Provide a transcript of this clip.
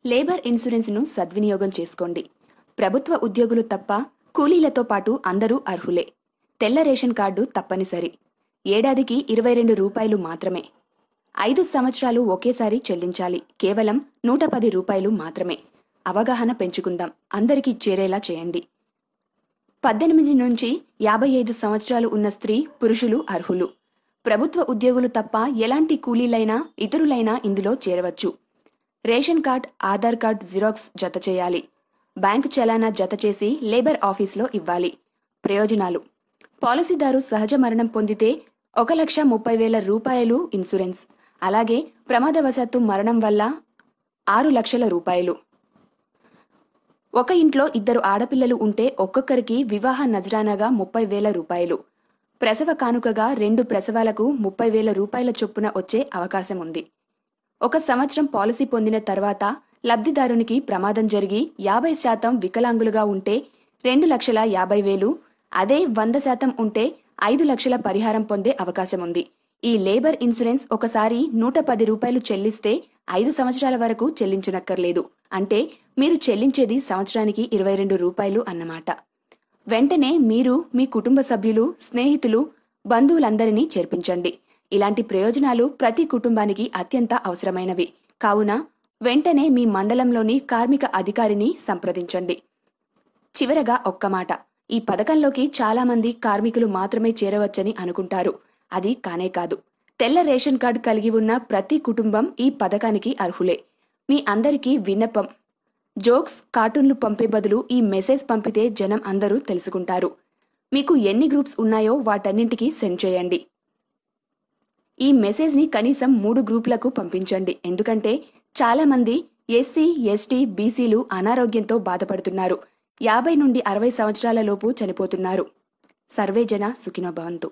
Labour ఇన్సూరెన్స్ను సద్వినియోగం చేసుకోండి. ప్రభుత్వ ఉద్యోగులు తప్ప కూలీలతో పాటు అందరూ అర్హులే. తెల్ల రేషన్ కార్డు తప్పనిసరి. ఏడాదికి రూ. 22 మాత్రమే. 5 సంవత్సరాలు ఒకేసారి చెల్లించాలి. కేవలం రూ. 110 మాత్రమే. అవగాహన పెంచుకుందాం. అందరికీ చేరేలా చేయండి. 18 నుంచి 55 సంవత్సరాలు ఉన్న స్త్రీ, పురుషులు అర్హులు. ప్రభుత్వ ఉద్యోగులు తప్ప ఎలాంటి కూలీలైనా ఇతరులైనా ఇందులో చేరవచ్చు. Ration card, Aadhaar card xerox జత చేయాలి. బ్యాంకు చలానా జత చేసి లేబర్ ఆఫీస్లో ఇవ్వాలి. ప్రయోజనాలు: పాలసీదారు సహజ మరణం పొందితే రూ. 1,30,000 ఇన్సూరెన్స్. అలాగే ప్రమాదవశాత్తు మరణం వల్ల రూ. 6,00,000. ఒక ఇంట్లో 2 ఆడపిల్లలు ఉంటే ఒక్కొక్కరికి వివాహ నజరానాగా రూ. 30,000. ప్రసవ కానుకగా 2 ప్రసవాలకు రూ. 30,000 చొప్పున వచ్చే అవకాశం ఉంది. 1 సంవత్సరం పాలసీ పొందిన తర్వాత లబ్ధిదారునికి ప్రమాదం జరిగి 50% వికలాంగులుగా ఉంటే 2,50,000, అదే 100% ఉంటే 5,00,000 పరిహారం పొందే అవకాశం ఉంది. ఈ లేబర్ ఇన్సూరెన్స్ ఒకసారి రూ. 110 చెల్లిస్తే 5 సంవత్సరాల వరకు చెల్లించనక్కర్లేదు. అంటే మీరు చెల్లించేది సంవత్సరానికి రూ. 22 అన్నమాట. వెంటనే మీరు మీ కుటుంబ సభ్యులు, స్నేహితులు, బంధువులందరినీ చేర్పించండి. ఇలాంటి ప్రయోజనాలు ప్రతి కుటుంబానికి అత్యంత అవసరమైనవి. కావున వెంటనే మీ మండలంలోని కార్మిక అధికారిని సంప్రదించండి. చివరగా ఒక్క మాట: ఈ పథకంలోకి చాలామంది కార్మికులు మాత్రమే చేరవచ్చని అనుకుంటారు. అది కానే కాదు. తెల్ల రేషన్ కార్డు కలిగి ఉన్న ప్రతి కుటుంబం ఈ పథకానికి అర్హులే. మీ అందరికీ విన్నపం: జోక్స్, కార్టూన్లు పంపే బదులు ఈ మెసేజ్ పంపితే జనం అందరూ తెలుసుకుంటారు. మీకు ఎన్ని గ్రూప్స్ ఉన్నాయో వాటన్నింటికీ సెండ్ చేయండి. ఈ మెసేజ్ని కనీసం 3 గ్రూపులకు పంపించండి. ఎందుకంటే చాలామంది ఎస్సీ, ఎస్టీ, బీసీలు అనారోగ్యంతో బాధపడుతున్నారు. 50 నుండి 60 సంవత్సరాల లోపు చనిపోతున్నారు. సర్వేజన సుఖినో భవంతు.